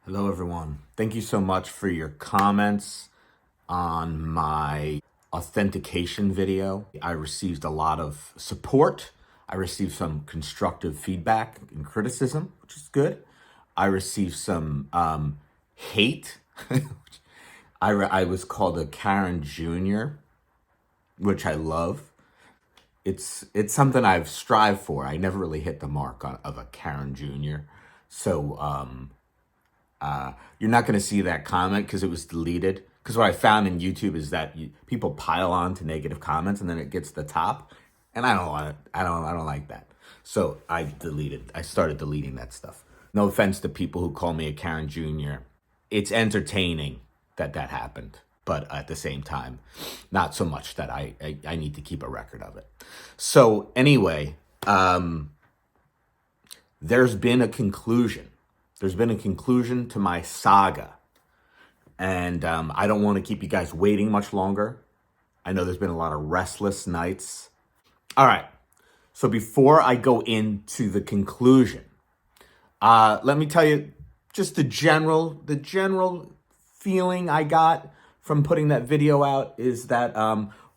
Hello, everyone. Thank you so much for your comments on my authentication video. I received a lot of support. I received some constructive feedback and criticism, which is good. I received some hate. I was called a Karen Jr., which I love. It's something I've strived for. I never really hit the mark of a Karen Jr. So you're not going to see that comment because it was deleted. Because what I found in YouTube is that people pile on to negative comments and then it gets to the top, and I don't want it. I don't like that. So I started deleting that stuff. No offense to people who call me a Karen Jr. It's entertaining that happened, but at the same time, not so much that I need to keep a record of it. So anyway, there's been a conclusion. There's been a conclusion to my saga. And I don't want to keep you guys waiting much longer. I know there's been a lot of restless nights. All right. So before I go into the conclusion, let me tell you just the general feeling I got from putting that video out is that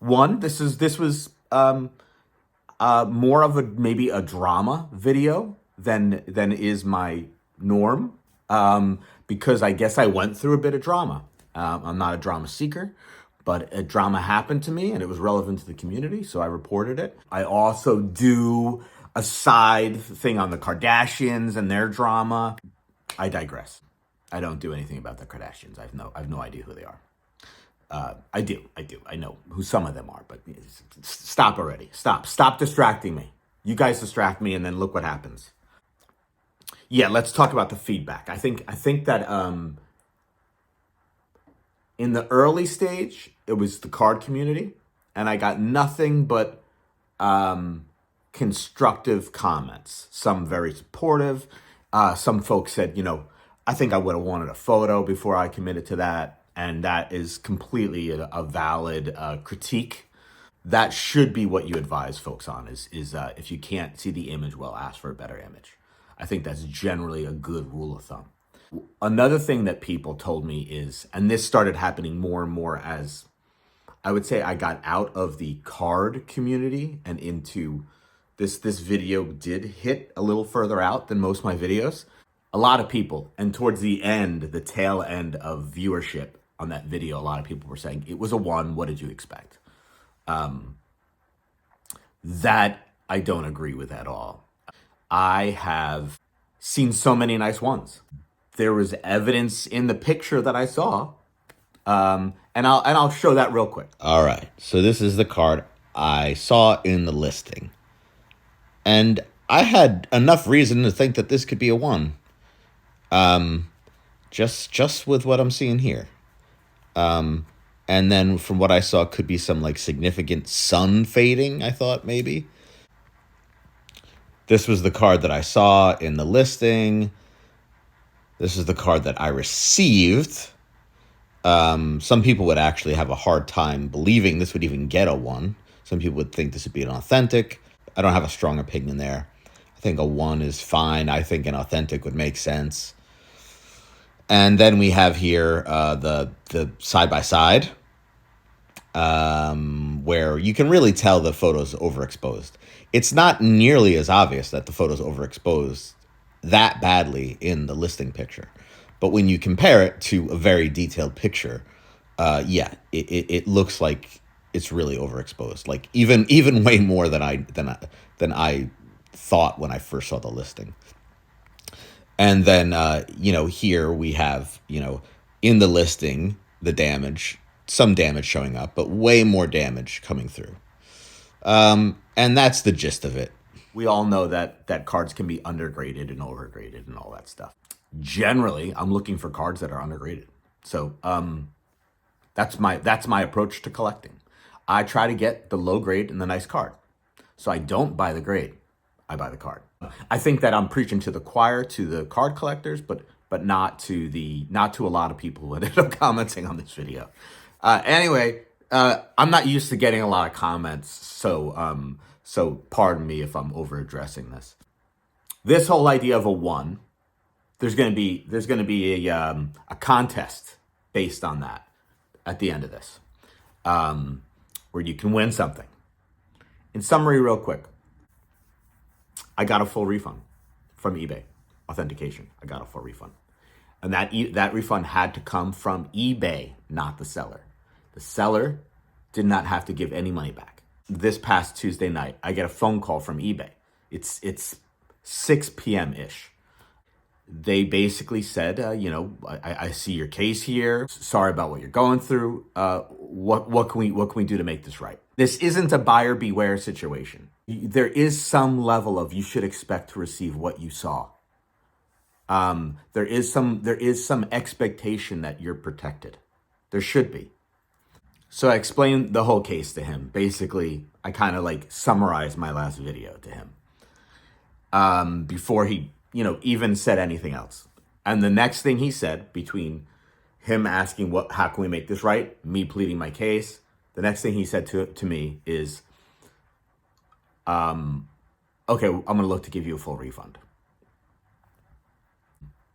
one, this was more of maybe a drama video than is my norm, because I guess I went through a bit of drama. I'm not a drama seeker, but a drama happened to me and it was relevant to the community, so I reported it. I also do a side thing on the Kardashians and their drama. I digress. I don't do anything about the Kardashians. I have no idea who they are. I do. I know who some of them are, but stop already. Stop distracting me. You guys distract me and then look what happens. Yeah, let's talk about the feedback. I think that in the early stage, it was the card community, and I got nothing but constructive comments. Some very supportive. Some folks said, I think I would have wanted a photo before I committed to that, and that is completely a valid critique. That should be what you advise folks on, is if you can't see the image well, ask for a better image. I think that's generally a good rule of thumb. Another thing that people told me is, and this started happening more and more as I would say I got out of the card community and into this video did hit a little further out than most of my videos. A lot of people, and towards the end, the tail end of viewership on that video, a lot of people were saying, it was a 1, what did you expect? That I don't agree with at all. I have seen so many nice ones. There was evidence in the picture that I saw, and I'll show that real quick. All right, so this is the card I saw in the listing, and I had enough reason to think that this could be a 1. Just with what I'm seeing here, and then from what I saw, could be some like significant sun fading. I thought maybe. This was the card that I saw in the listing. This is the card that I received. Some people would actually have a hard time believing this would even get a 1. Some people would think this would be an authentic. I don't have a strong opinion there. I think a 1 is fine. I think an authentic would make sense. And then we have here the side-by-side, where you can really tell the photo's overexposed. It's not nearly as obvious that the photo's overexposed that badly in the listing picture. But when you compare it to a very detailed picture, it looks like it's really overexposed. Like even way more than I thought when I first saw the listing. And then here we have, in the listing, the damage, some damage showing up, but way more damage coming through. And that's the gist of it. We all know that cards can be undergraded and overgraded and all that stuff. Generally, I'm looking for cards that are undergraded. So that's my approach to collecting. I try to get the low grade and the nice card. So I don't buy the grade. I buy the card. I think that I'm preaching to the choir, to the card collectors, but not to a lot of people who ended up commenting on this video. Anyway, I'm not used to getting a lot of comments, so pardon me if I'm over addressing this. This whole idea of a 1, there's going to be a contest based on that at the end of this, where you can win something. In summary, real quick, I got a full refund from eBay. Authentication. I got a full refund. And that refund had to come from eBay, not the seller. The seller did not have to give any money back. This past Tuesday night, I get a phone call from eBay. It's 6 p.m.-ish. They basically said, I see your case here. Sorry about what you're going through. What can we do to make this right? This isn't a buyer beware situation. There is some level of you should expect to receive what you saw. There is some expectation that you're protected. There should be. So I explained the whole case to him. Basically, I kind of like summarized my last video to him before he even said anything else. And the next thing he said, between him asking how can we make this right, me pleading my case, the next thing he said to me is, okay, I'm going to look to give you a full refund.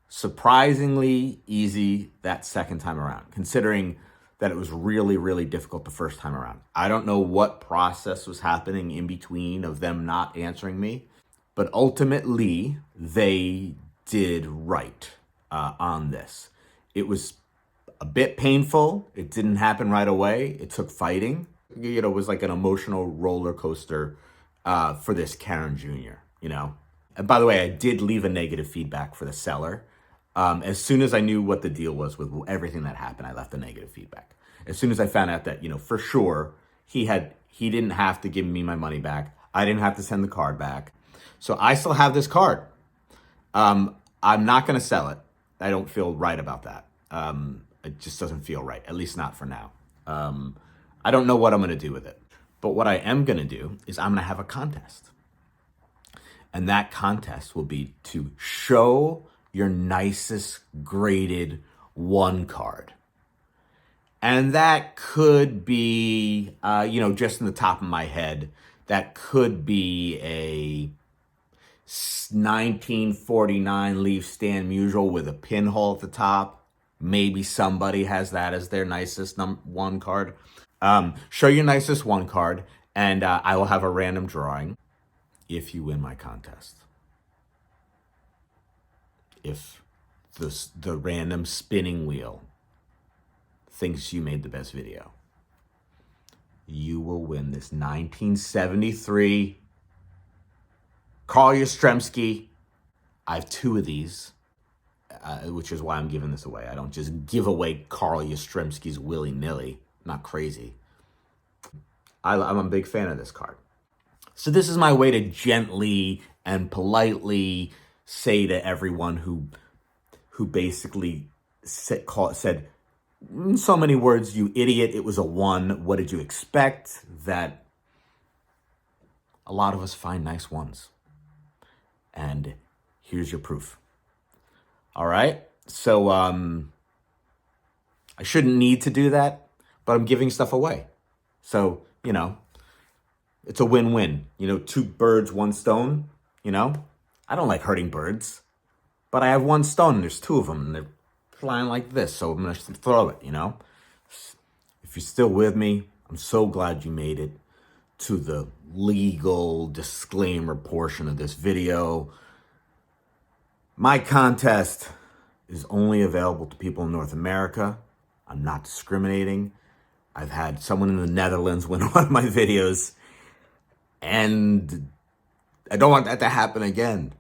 Surprisingly easy that second time around, considering that it was really, really difficult the first time around. I don't know what process was happening in between of them not answering me, but ultimately they did right on this. It was a bit painful. It didn't happen right away. It took fighting. It was like an emotional roller coaster for this Karen Jr., And by the way, I did leave a negative feedback for the seller. As soon as I knew what the deal was with everything that happened, I left a negative feedback. As soon as I found out that, for sure, he didn't have to give me my money back. I didn't have to send the card back. So I still have this card. I'm not going to sell it. I don't feel right about that. It just doesn't feel right, at least not for now. I don't know what I'm going to do with it. But what I am going to do is I'm going to have a contest. And that contest will be to show your nicest graded one card. And that could be, just in the top of my head, that could be a 1949 Leaf Stan Musial with a pinhole at the top. Maybe somebody has that as their nicest one card. Show your nicest one card, and I will have a random drawing if you win my contest. If the random spinning wheel thinks you made the best video, you will win this 1973 Carl Yastrzemski. I have 2 of these, which is why I'm giving this away. I don't just give away Carl Yastrzemski's willy-nilly. I'm not crazy. I'm a big fan of this card. So this is my way to gently and politely say to everyone who basically said in so many words, you idiot, it was a 1. What did you expect? That a lot of us find nice ones. And here's your proof. All right? So I shouldn't need to do that, but I'm giving stuff away. So, it's a win-win. 2 birds, 1 stone, I don't like hurting birds, but I have 1 stone and there's 2 of them and they're flying like this, so I'm going to throw it, If you're still with me, I'm so glad you made it to the legal disclaimer portion of this video. My contest is only available to people in North America. I'm not discriminating. I've had someone in the Netherlands win one of my videos, and I don't want that to happen again,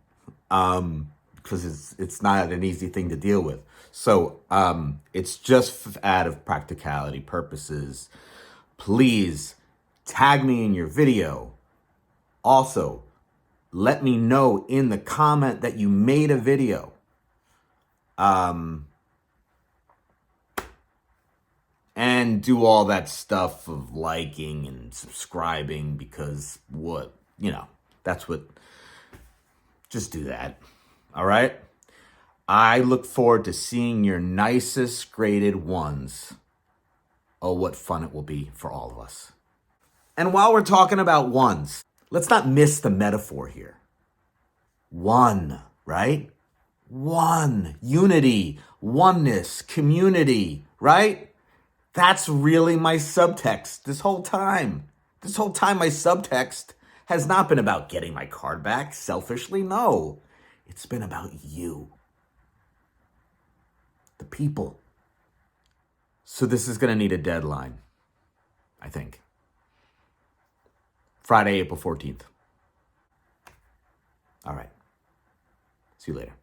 because it's not an easy thing to deal with. So it's just out of practicality purposes. Please tag me in your video. Also, let me know in the comment that you made a video. And do all that stuff of liking and subscribing, because that's what, just do that. All right? I look forward to seeing your nicest graded ones. Oh, what fun it will be for all of us. And while we're talking about ones, let's not miss the metaphor here. 1, right? unity, oneness, community, right? That's really my subtext this whole time. This whole time, my subtext has not been about getting my card back selfishly. No, it's been about you, the people. So this is going to need a deadline, I think. Friday, April 14th. All right. See you later.